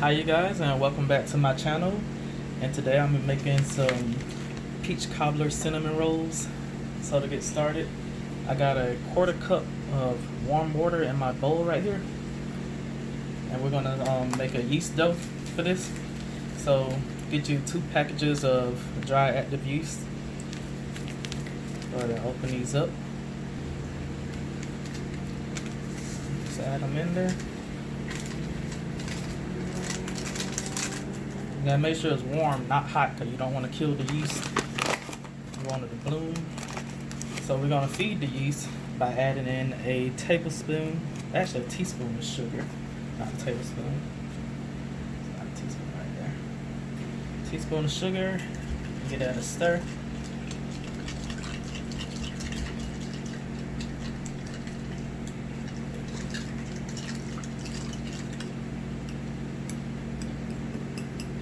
Hi you guys, and welcome back to my channel. And today I'm making some peach cobbler cinnamon rolls. So to get started, I got a 1/4 cup of warm water in my bowl right here, and we're gonna make a yeast dough for this. So get you 2 packages of dry active yeast. Go ahead and open these up. Just add them in there. You gotta make sure it's warm, not hot, because you don't want to kill the yeast. You want it to bloom. So we're gonna feed the yeast by adding in a tablespoon, actually a teaspoon of sugar, not a tablespoon. It's not a teaspoon right there. Teaspoon of sugar. Get that a stir.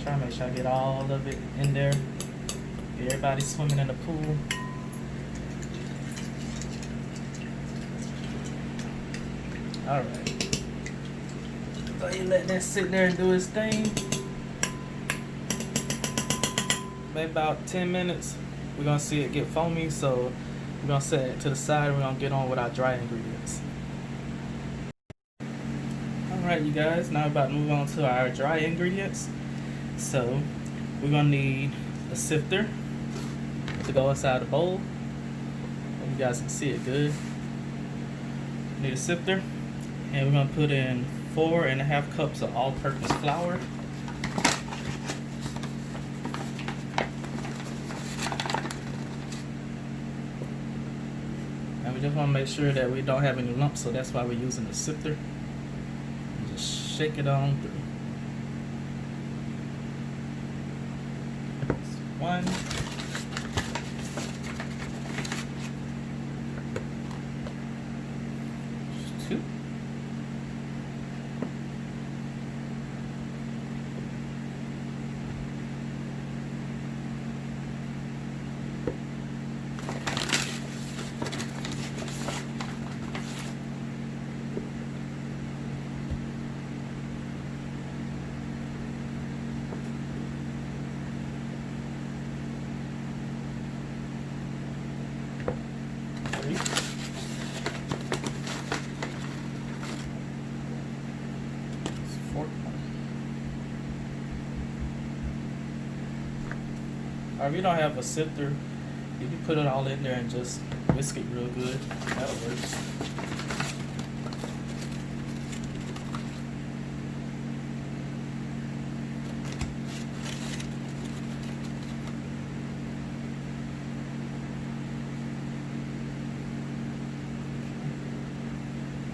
Try to make sure I get all of it in there. Get everybody swimming in the pool. Alright. So you let that sit there and do its thing. Maybe about 10 minutes. We're gonna see it get foamy, so we're gonna set it to the side. We're gonna get on with our dry ingredients. Alright you guys, now we're about to move on to our dry ingredients. So we're gonna need a sifter to go inside the bowl. Hope you guys can see it good. Need a sifter, and we're gonna put in 4.5 cups of all-purpose flour. And we just want to make sure that we don't have any lumps, so that's why we're using the sifter. And just shake it on through. One, two, three, 4. Or if you don't have a sifter, you can put it all in there and just whisk it real good. That'll work.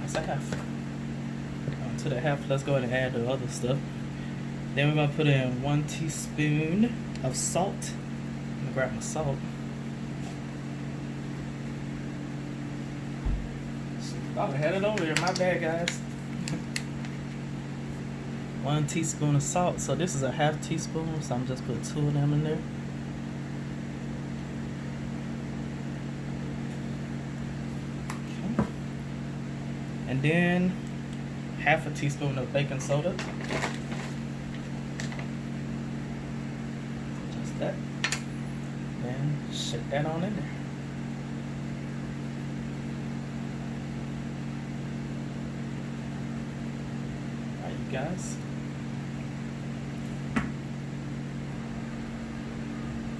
That's a half. To the half, let's go ahead and add the other stuff. Then we're gonna put in 1 teaspoon of salt. I'm gonna grab my salt. Oh, I had it over there. My bad, guys. 1 teaspoon of salt. So this is a half teaspoon, so I'm just putting 2 of them in there. Okay. And then half a teaspoon of baking soda. Just that. And shake that on in there. Alright, you guys.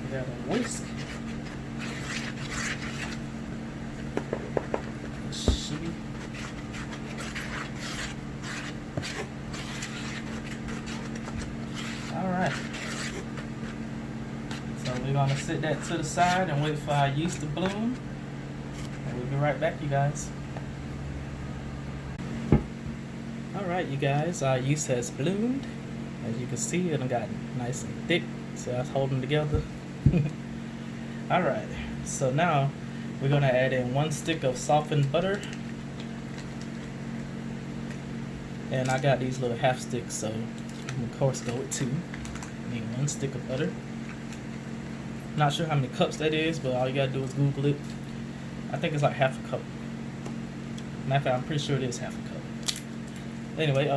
Give that a whisk. Alright. So we're gonna sit that to the side and wait for our yeast to bloom. And we'll be right back, you guys. Alright, you guys, our yeast has bloomed. As you can see, it got nice and thick, so that's holding together. Alright, so now we're gonna add in 1 stick of softened butter. And I got these little half sticks, so of course go with 2. Need 1 stick of butter. Not sure how many cups that is, but all you gotta do is Google it. I think it's like half a cup. Matter of fact, I'm pretty sure it is half a cup. Anyway,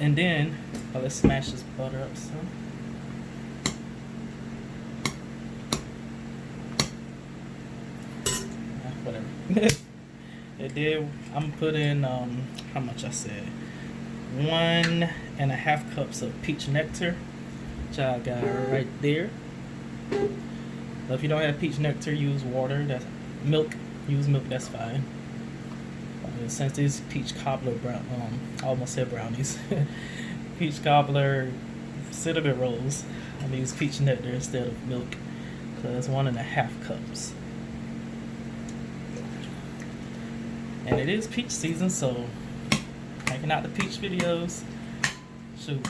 And then let's smash this butter up some. Whatever. And then I'm gonna put in how much I said, 1.5 cups of peach nectar, which I got right there. So if you don't have peach nectar, use water. That's milk. Use milk. That's fine. Since these peach cobbler I almost said brownies, peach cobbler cinnamon rolls, I use peach nectar instead of milk. So that's 1.5 cups. And it is peach season, so making out the peach videos. Shoot.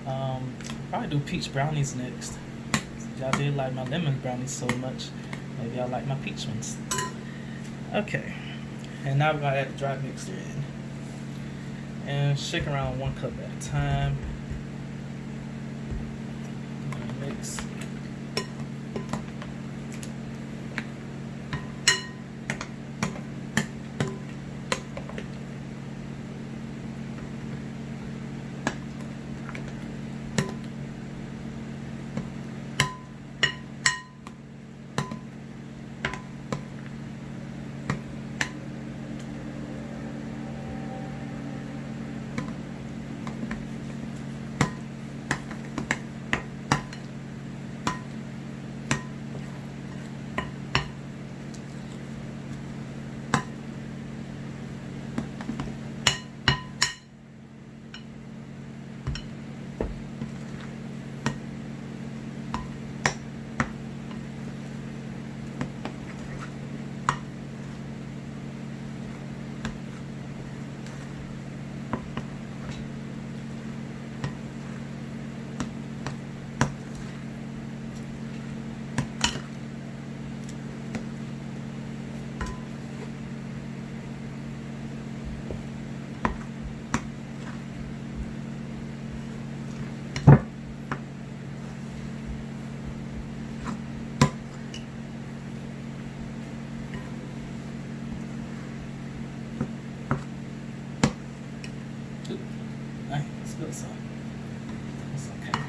Probably do peach brownies next. Y'all did like my lemon brownies so much, maybe y'all like my peach ones. Okay, and now we're gonna add the dry mixture in. And shake around 1 cup at a time. Mix. Spilled some. It's okay.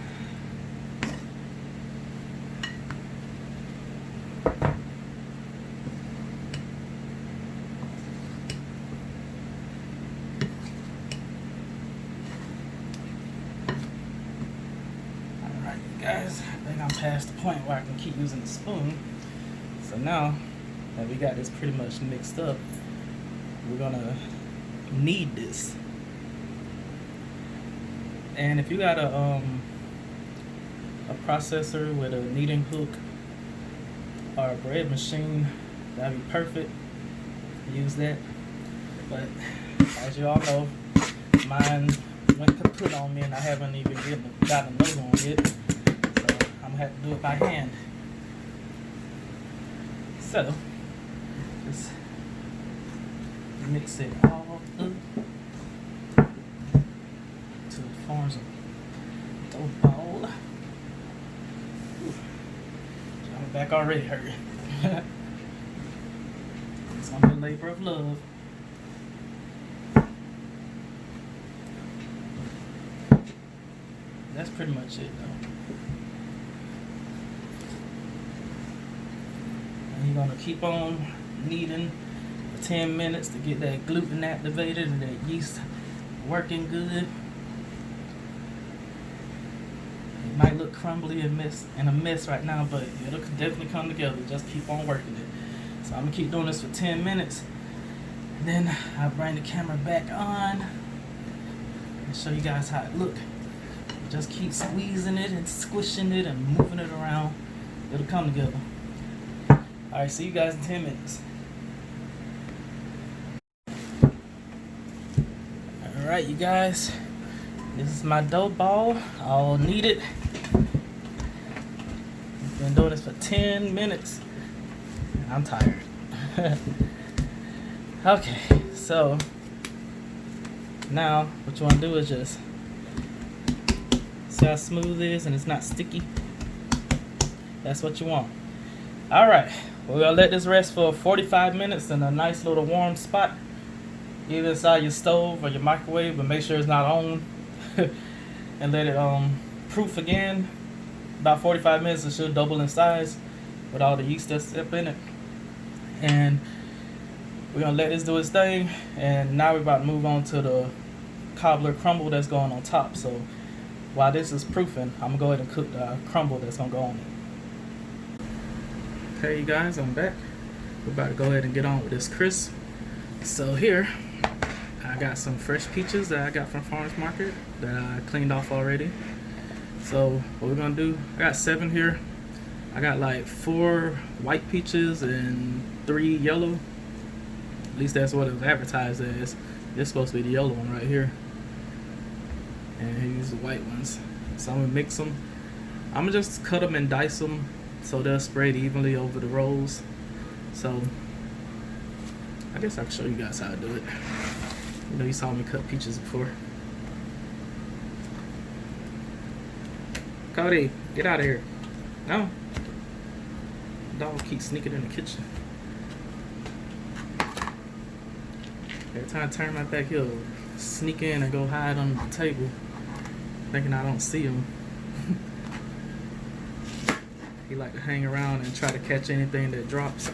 Alright, guys, I think I'm past the point where I can keep using the spoon. So now that we got this pretty much mixed up, we're gonna knead this. And if you got a processor with a kneading hook or a bread machine, that'd be perfect. Use that. But as you all know, mine went kaput on me and I haven't even got another one yet. So I'm gonna have to do it by hand. So just mix it all up. Forms a dough ball. My back already hurt. It's gonna be a labor of love. That's pretty much it though. And you're gonna keep on kneading for 10 minutes to get that gluten activated and that yeast working good. Might look crumbly and a mess right now, but it'll definitely come together. Just keep on working it. So I'm gonna keep doing this for 10 minutes. And then I'll bring the camera back on and show you guys how it looks. Just keep squeezing it and squishing it and moving it around. It'll come together. Alright, see you guys in 10 minutes. Alright, you guys. This is my dough ball, all kneaded. Been doing this for 10 minutes. I'm tired. Okay, so now what you want to do is just see how smooth it is and it's not sticky. That's what you want. Alright, we're gonna let this rest for 45 minutes in a nice little warm spot. either inside your stove or your microwave, but make sure it's not on. And let it proof again. About 45 minutes, it should double in size with all the yeast that's up in it. And we're gonna let this do its thing. And now we're about to move on to the cobbler crumble that's going on top. So while this is proofing, I'm gonna go ahead and cook the crumble that's gonna go on it. Okay, you guys, I'm back. We're about to go ahead and get on with this crisp. So here, I got some fresh peaches that I got from farmers market that I cleaned off already. So what we're gonna do, I got 7 here. I got like 4 white peaches and 3 yellow. At least that's what it was advertised as. This is supposed to be the yellow one right here. And here's the white ones. So I'm gonna mix them. I'm gonna just cut them and dice them so they'll spread evenly over the rolls. So I guess I can show you guys how to do it. You know, you saw me cut peaches before. Cody, get out of here. No. The dog keeps sneaking in the kitchen. Every time I turn my back, he'll sneak in and go hide under the table, thinking I don't see him. He like to hang around and try to catch anything that drops.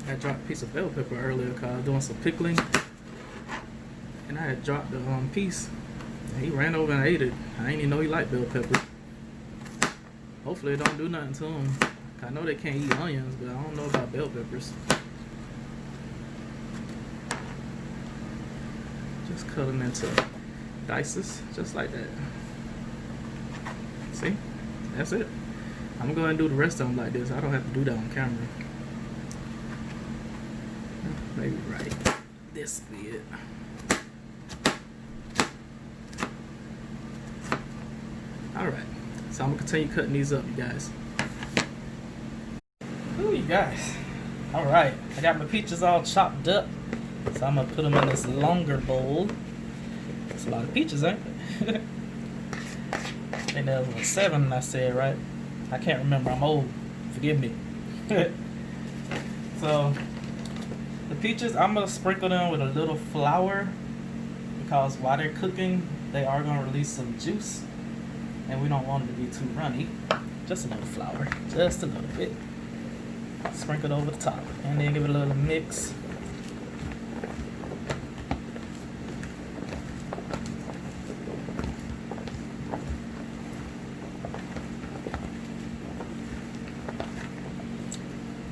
I dropped a piece of bell pepper earlier because I was doing some pickling, and I had dropped the piece. And he ran over and ate it. I didn't even know he liked bell pepper. Hopefully it don't do nothing to him. I know they can't eat onions, but I don't know about bell peppers. Just cut them into dices, just like that. See? That's it. I'm gonna go ahead and do the rest of them like this. I don't have to do that on camera. Maybe right this be it. Alright, so I'm gonna continue cutting these up, you guys. Ooh, you guys. Alright, I got my peaches all chopped up. So I'm gonna put them in this longer bowl. That's a lot of peaches, ain't it? I think that was 7 I said, right? I can't remember, I'm old. Forgive me. So the peaches, I'm gonna sprinkle them with a little flour because while they're cooking, they are gonna release some juice, and we don't want it to be too runny. Just a little flour, just a little bit. Sprinkle it over the top, and then give it a little mix.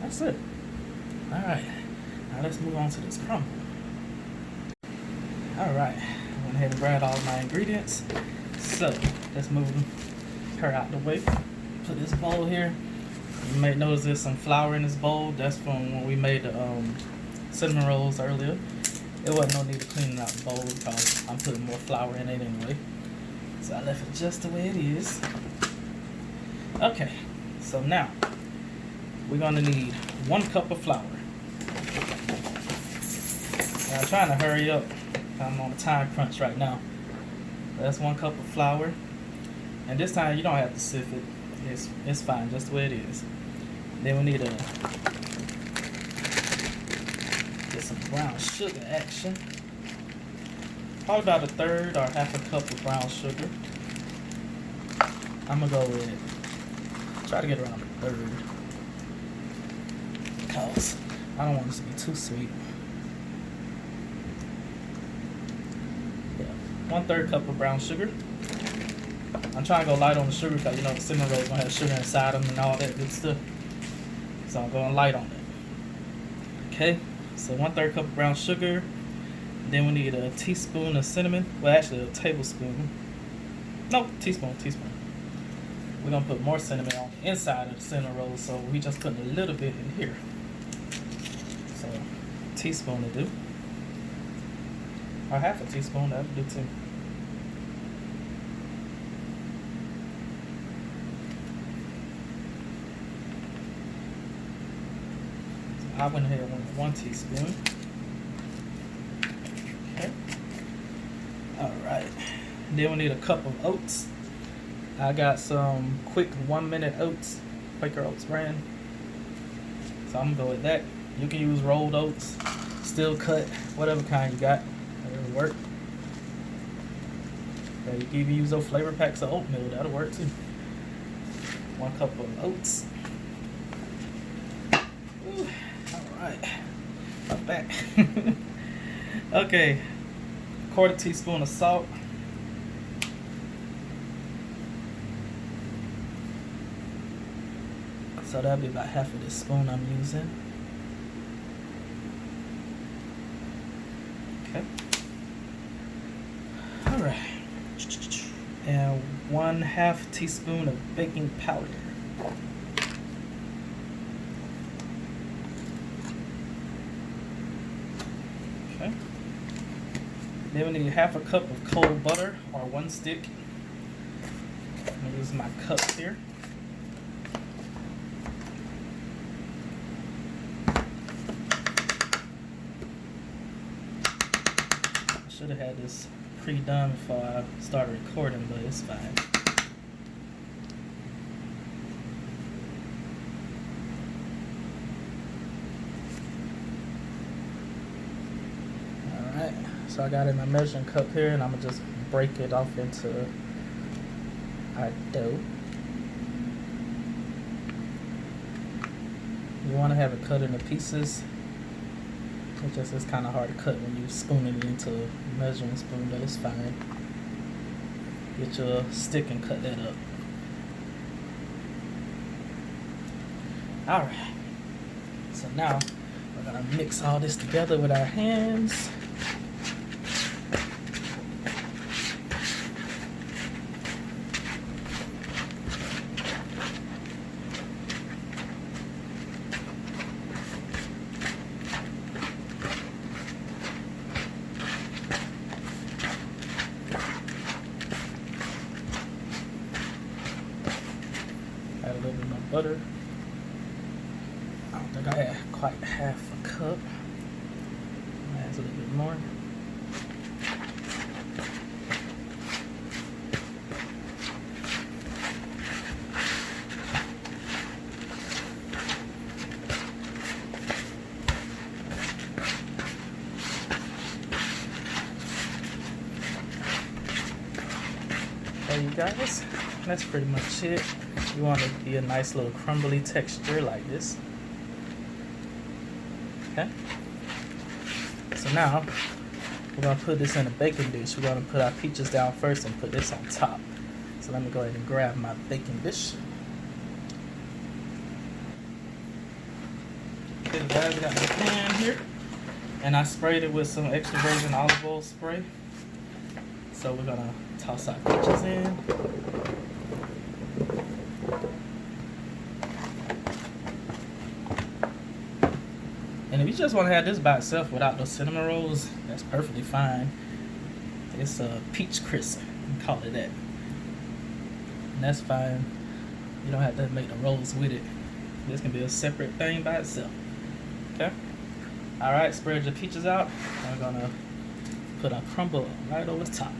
That's it. All right. Now let's move on to this crumble. Alright, I went ahead and grabbed all my ingredients. So, let's move her out the way. Put this bowl here. You may notice there's some flour in this bowl. That's from when we made the cinnamon rolls earlier. It wasn't no need to clean out the bowl because I'm putting more flour in it anyway. So I left it just the way it is. Okay, so now we're gonna need 1 cup of flour. I'm trying to hurry up. I'm on a time crunch right now. That's 1 cup of flour. And this time you don't have to sift it. It's fine, just the way it is. Then we need to get some brown sugar action. Probably about 1/3 or 1/2 cup of brown sugar. I'm gonna go with, try to get around 1/3. Because I don't want this to be too sweet. 1/3 cup of brown sugar. I'm trying to go light on the sugar because you know the cinnamon rolls gonna have sugar inside them and all that good stuff. So I'm going light on it. Okay, so 1/3 cup of brown sugar. Then we need a teaspoon of cinnamon. Well, actually a tablespoon. No, teaspoon. We're gonna put more cinnamon on the inside of the cinnamon roll, so we just putting a little bit in here. So a teaspoon will do. Or 1/2 teaspoon, that would do too. So I went ahead and went with 1 teaspoon. Okay. Alright. Then we need a cup of oats. I got some quick 1-minute oats, Quaker Oats brand. So I'm gonna go with that. You can use rolled oats, steel cut, whatever kind you got. That'll work. Yeah, you can even use those flavor packs of oatmeal. That'll work too. 1 cup of oats. Ooh, all right. Not bad. Okay. 1/4 teaspoon of salt. So that'll be about half of this spoon I'm using. Okay. All right. And 1/2 teaspoon of baking powder. Okay. Then we need 1/2 cup of cold butter or 1 stick. I'm gonna use my cup here. I should have had this pre-done before I started recording, but it's fine. Alright, so I got in my measuring cup here, and I'm going to just break it off into our dough. You want to have it cut into pieces. It just is kind of hard to cut when you spoon it into a measuring spoon, but it's fine. Get your stick and cut that up. Alright. So now we're going to mix all this together with our hands. Add a little bit more butter. I don't think I had quite 1/2 cup. Add a little bit more. There you guys. That's pretty much it. You want it to be a nice little crumbly texture like this. Okay. So now we're gonna put this in a baking dish. We're gonna put our peaches down first and put this on top. So let me go ahead and grab my baking dish. Okay guys, I got my pan here, and I sprayed it with some extra virgin olive oil spray. So we're gonna toss our peaches in. And if you just want to have this by itself without those cinnamon rolls, that's perfectly fine. It's a peach crisp, we call it that. And that's fine. You don't have to make the rolls with it. This can be a separate thing by itself. Okay? Alright, spread your peaches out. I'm gonna put a crumble right over the top.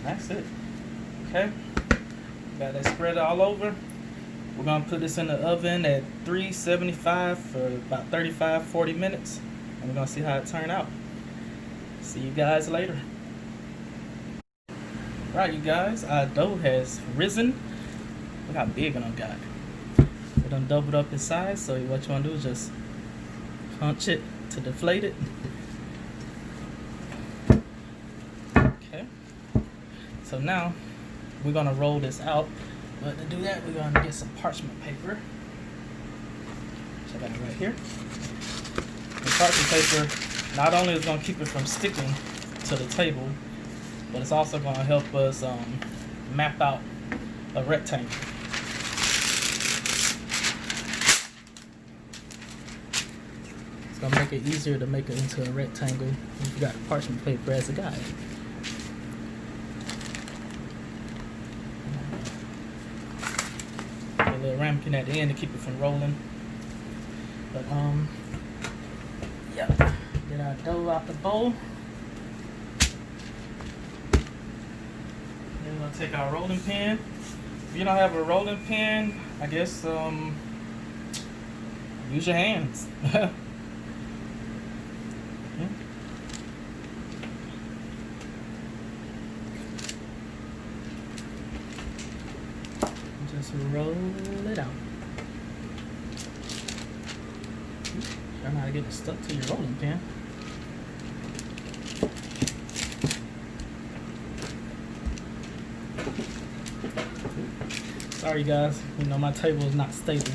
That's it. Okay, got that spread all over. We're gonna put this in the oven at 375 for about 35-40 minutes, and we're gonna see how it turned out. See you guys later. Right, you guys, our dough has risen. Look how big it done got. It done doubled up in size, so what you wanna do is just punch it to deflate it. Okay. So now we're gonna roll this out, but to do that we're gonna get some parchment paper. So I got it right here. The parchment paper not only is gonna keep it from sticking to the table, but it's also gonna help us map out a rectangle. It's gonna make it easier to make it into a rectangle if you got parchment paper as a guide. a little ramekin at the end to keep it from rolling. But yeah, get our dough out the bowl. Then we're gonna take our rolling pin. If you don't have a rolling pin, I guess use your hands. Just roll it out. Try not to get it stuck to your rolling pin. Sorry guys, you know my table is not stable.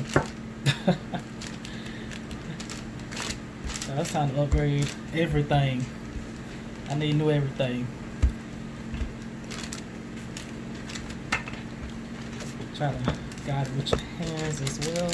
So it's time to upgrade everything. I need new everything. Try to guide it with your hands as well.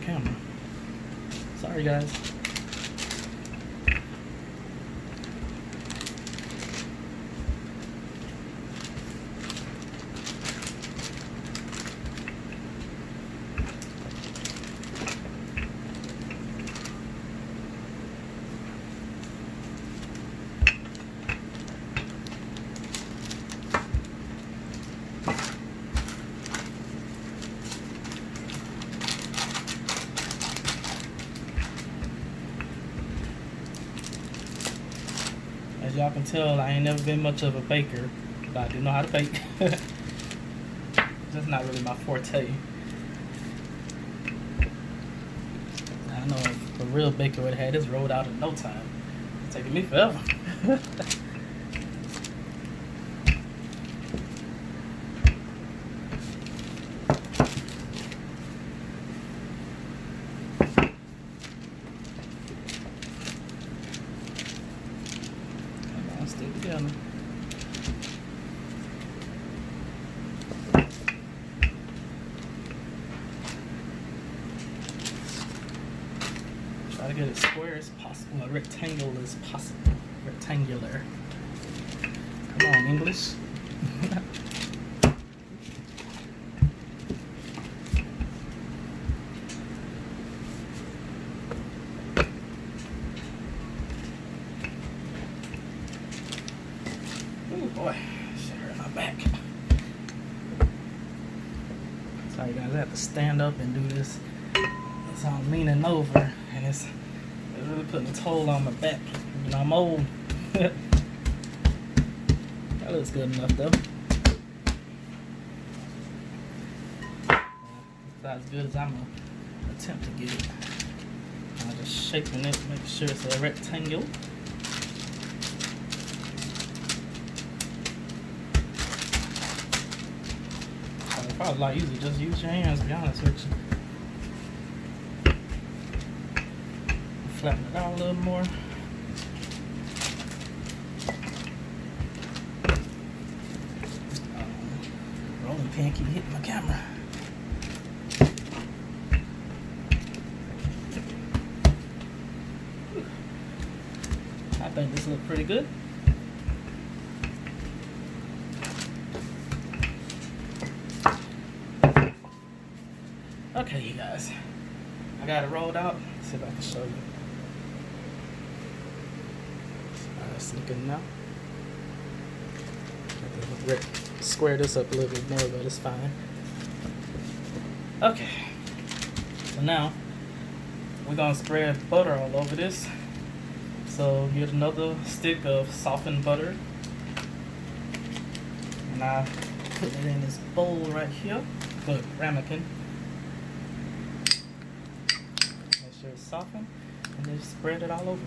Camera. Sorry guys. As y'all can tell, I ain't never been much of a baker, but I do know how to bake. That's not really my forte. I know if a real baker would have had this rolled out in no time. It's taking me forever. Stick together. Try to get it square as possible, a rectangle as possible. Rectangular. Come on, English. Oh boy, shit hurt my back. Sorry guys, I have to stand up and do this. So I'm leaning over and it's really putting a toll on my back. You know, I'm old. That looks good enough though. It's not as good as I'm gonna attempt to get it. I'm just shaping it, make sure it's a rectangle. Probably a lot easier, just use your hands, to be honest with you. Flatten it out a little more. Rolling pin keep hitting my camera. I think this looks pretty good. Okay, you guys, I got it rolled out. Let's see if I can show you. That's looking now. I have to square this up a little bit more, but it's fine. Okay, so now we're gonna spread butter all over this. So get another stick of softened butter, and I put it in this bowl right here. Good ramekin. Make sure it's softened, and then spread it all over.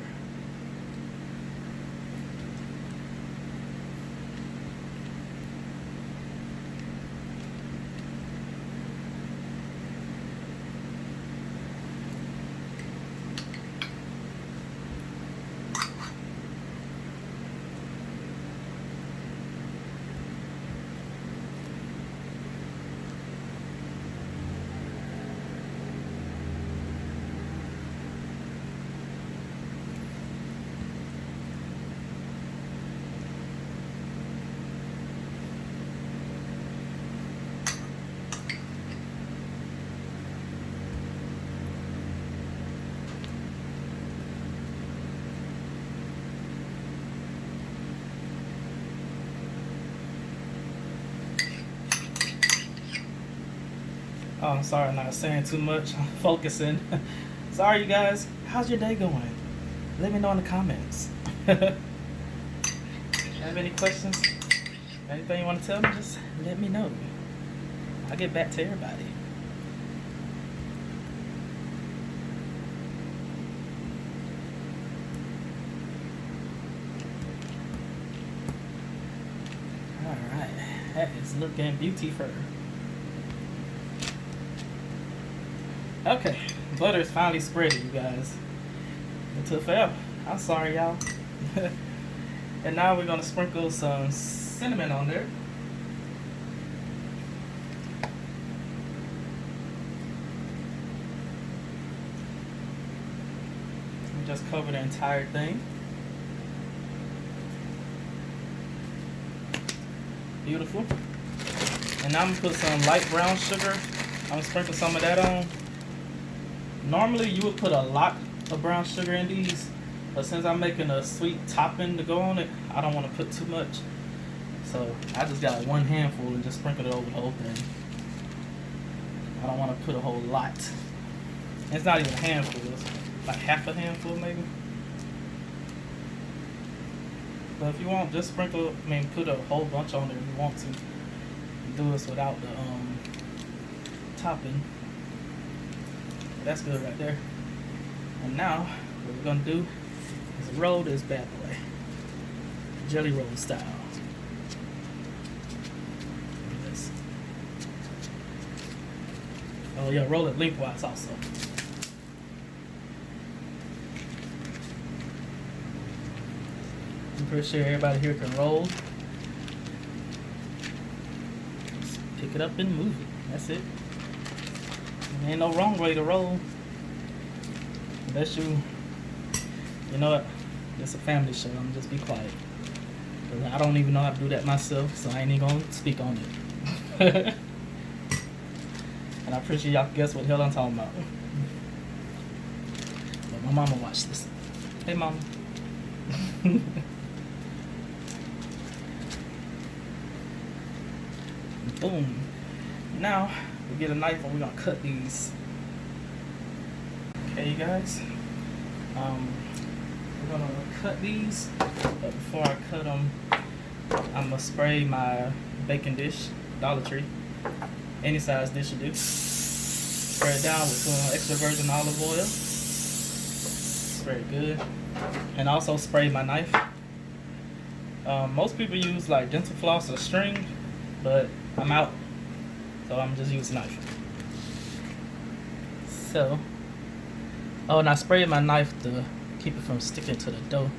I'm sorry I'm not saying too much. I'm focusing. Sorry, you guys. How's your day going? Let me know in the comments. Have any questions? Anything you want to tell me? Just let me know. I'll get back to everybody. Alright, that is looking beautiful. Okay, butter is finally spread, you guys. It took forever. I'm sorry, y'all. And now we're gonna sprinkle some cinnamon on there. And just cover the entire thing. Beautiful. And now I'm gonna put some light brown sugar. I'm gonna sprinkle some of that on. Normally you would put a lot of brown sugar in these, but since I'm making a sweet topping to go on it, I don't want to put too much. So I just got one handful and just sprinkle it over the whole thing. I don't want to put a whole lot. It's not even a handful, it's like half a handful maybe. But if you want, just sprinkle, put a whole bunch on there if you want to. Do this without the topping. That's good right there. And now, what we're gonna do is roll this bad boy, jelly roll style. Oh yeah, roll it lengthwise also. I'm pretty sure everybody here can roll. Just pick it up and move it. That's it. Ain't no wrong way to roll. Unless you know what? It's a family show. I'm just be quiet. Cause I don't even know how to do that myself, so I ain't even gonna speak on it. And I'm pretty sure y'all can guess what the hell I'm talking about. But my mama watched this. Hey, mama. Boom. Now we get a knife and we're gonna cut these. Okay, you guys. We're gonna cut these, but before I cut them, I'm gonna spray my baking dish, Dollar Tree. Any size dish will do. Spray it down with some extra virgin olive oil. Spray it good. And also spray my knife. Most people use like dental floss or string, but I'm out, so I'm just using knife. So, oh, and I sprayed my knife to keep it from sticking to the dough.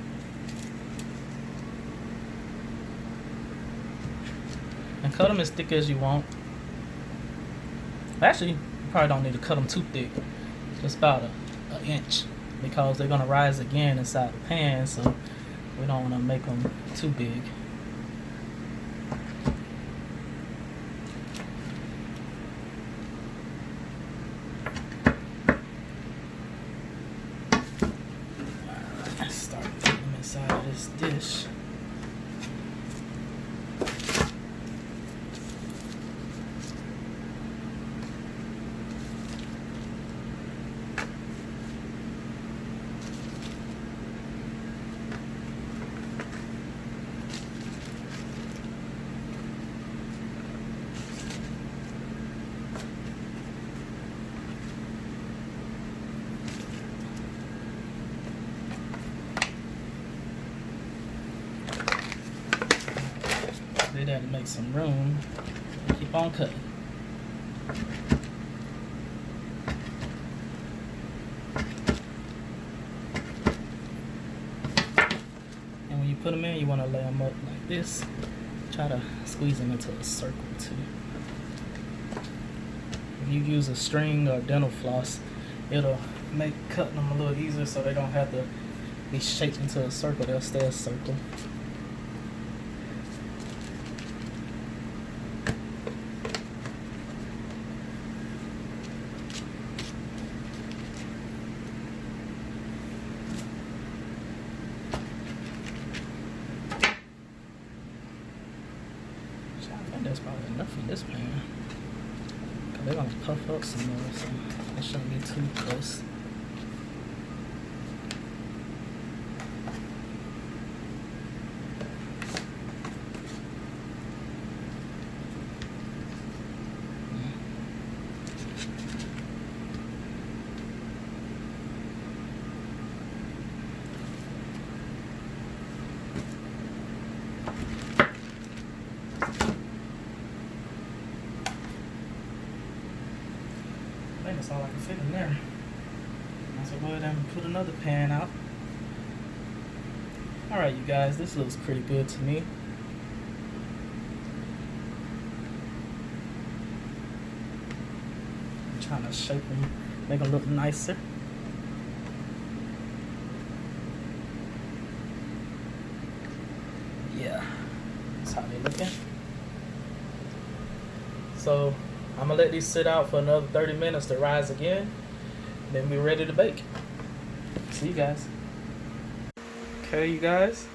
And cut them as thick as you want. Actually, you probably don't need to cut them too thick. Just about an inch, because they're gonna rise again inside the pan, so we don't want to make them too big. Let's start putting them inside of this dish. They had to make some room. Keep on cutting. And when you put them in, you want to lay them up like this. Try to squeeze them into a circle too. If you use a string or dental floss, it'll make cutting them a little easier, so they don't have to be shaped into a circle. They'll stay a circle. That's probably enough in this pan. They're gonna puff up some more, so it shouldn't be too close. I think that's all I can fit in there. So go ahead and put another pan out. Alright, you guys, this looks pretty good to me. I'm trying to shape them, make them look nicer. Yeah, that's how they're looking. So I'm gonna let these sit out for another 30 minutes to rise again. Then we're ready to bake. See you guys. Okay, you guys,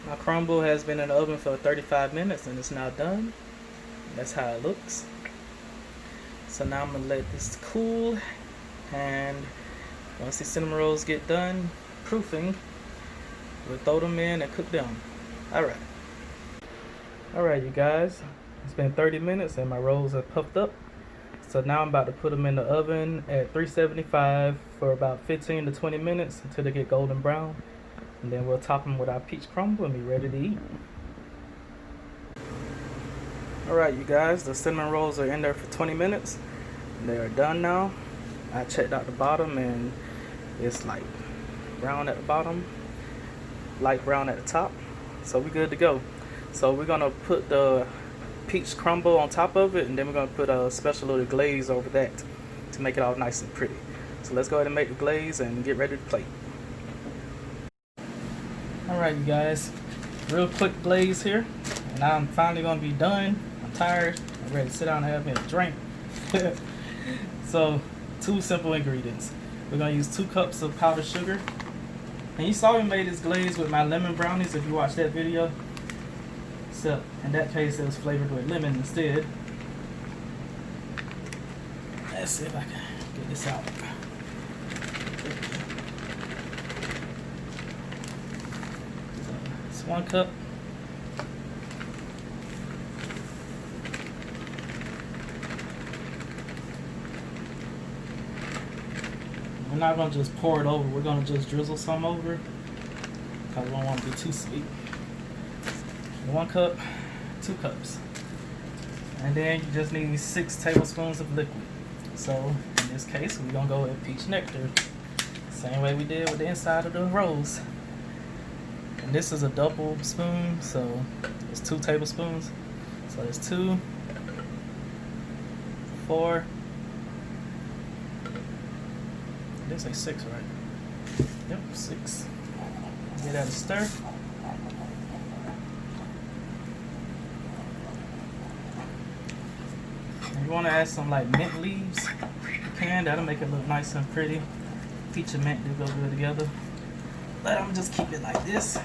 my crumble has been in the oven for 35 minutes and it's now done. That's how it looks. So now I'm gonna let this cool, and once these cinnamon rolls get done proofing, we'll throw them in and cook them. Alright, you guys, it's been 30 minutes and my rolls are puffed up. So now I'm about to put them in the oven at 375 for about 15 to 20 minutes until they get golden brown. And then we'll top them with our peach crumble and be ready to eat. Alright, you guys, the cinnamon rolls are in there for 20 minutes. They are done now. I checked out the bottom and it's like brown at the bottom, light brown at the top. So we're good to go. So we're gonna put the peach crumble on top of it, and then we're gonna put a special little glaze over that to make it all nice and pretty. So let's go ahead and make the glaze and get ready to plate. Alright, you guys, real quick glaze here, and I'm finally gonna be done. I'm tired, I'm ready to sit down and have me a drink. So 2 simple ingredients. We're gonna use 2 cups of powdered sugar, and you saw we made this glaze with my lemon brownies if you watched that video. So in that case it was flavored with lemon instead. Let's see if I can get this out. So it's 1 cup. We're not going to just pour it over, we're going to just drizzle some over because we don't want it to be too sweet. 1 cup, 2 cups. And then you just need 6 tablespoons of liquid. So in this case, we're going to go with peach nectar. Same way we did with the inside of the rolls. And this is a double spoon, so it's 2 tablespoons. So it's 2, 4, I did say 6, right? Yep, 6. Give that a stir. And you want to add some like mint leaves. You can, that'll make it look nice and pretty. Peach and mint do go good together. But I'm just keep it like this.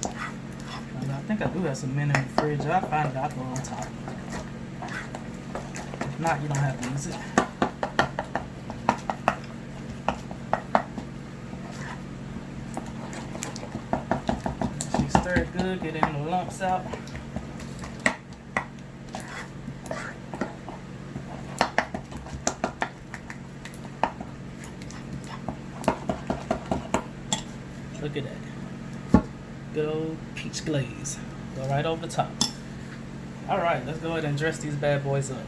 And I think I do have some mint in the fridge. I'll find it, I'll throw it on top. If not, you don't have to use it. Stir it good, get any of the lumps out. Look at that. Good old peach glaze. Go right over the top. Alright, let's go ahead and dress these bad boys up.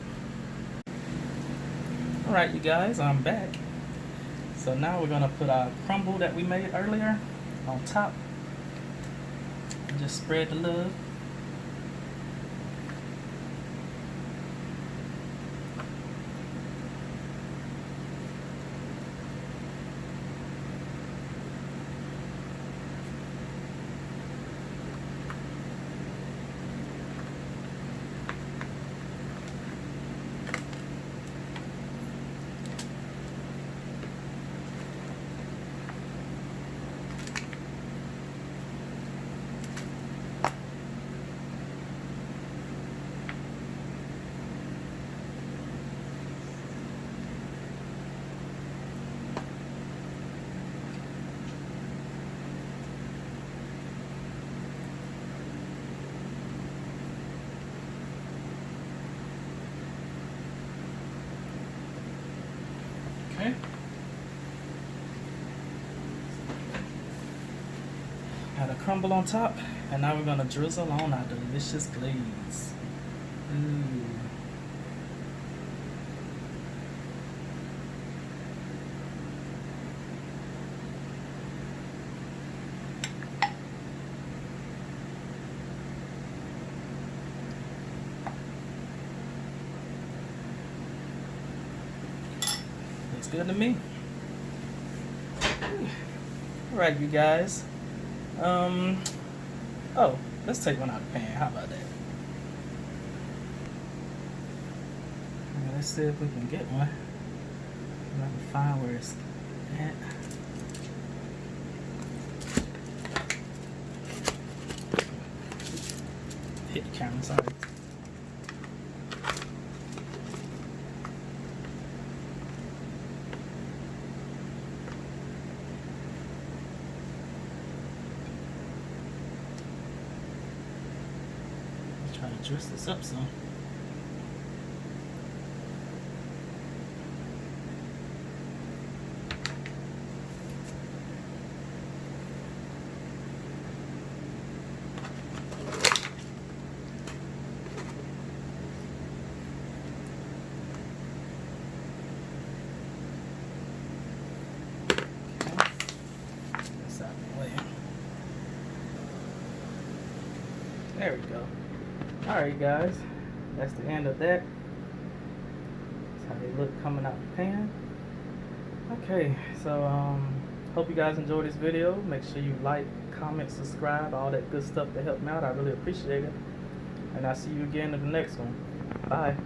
Alright, you guys, I'm back. So now we're going to put our crumble that we made earlier on top. Just spread the love. Okay. Got a crumble on top, and now we're gonna drizzle on our delicious glaze. Ooh. Looks good to me. All right, you guys. Oh, let's take one out of the pan. How about that? Let's see if we can get one. I can find where it's at. Hit the camera, sorry. Let's try to dress this up some. There we go. Alright guys, that's the end of that. That's how they look coming out the pan. Okay, so hope you guys enjoyed this video. Make sure you like, comment, subscribe, all that good stuff to help me out. I really appreciate it. And I'll see you again in the next one. Bye.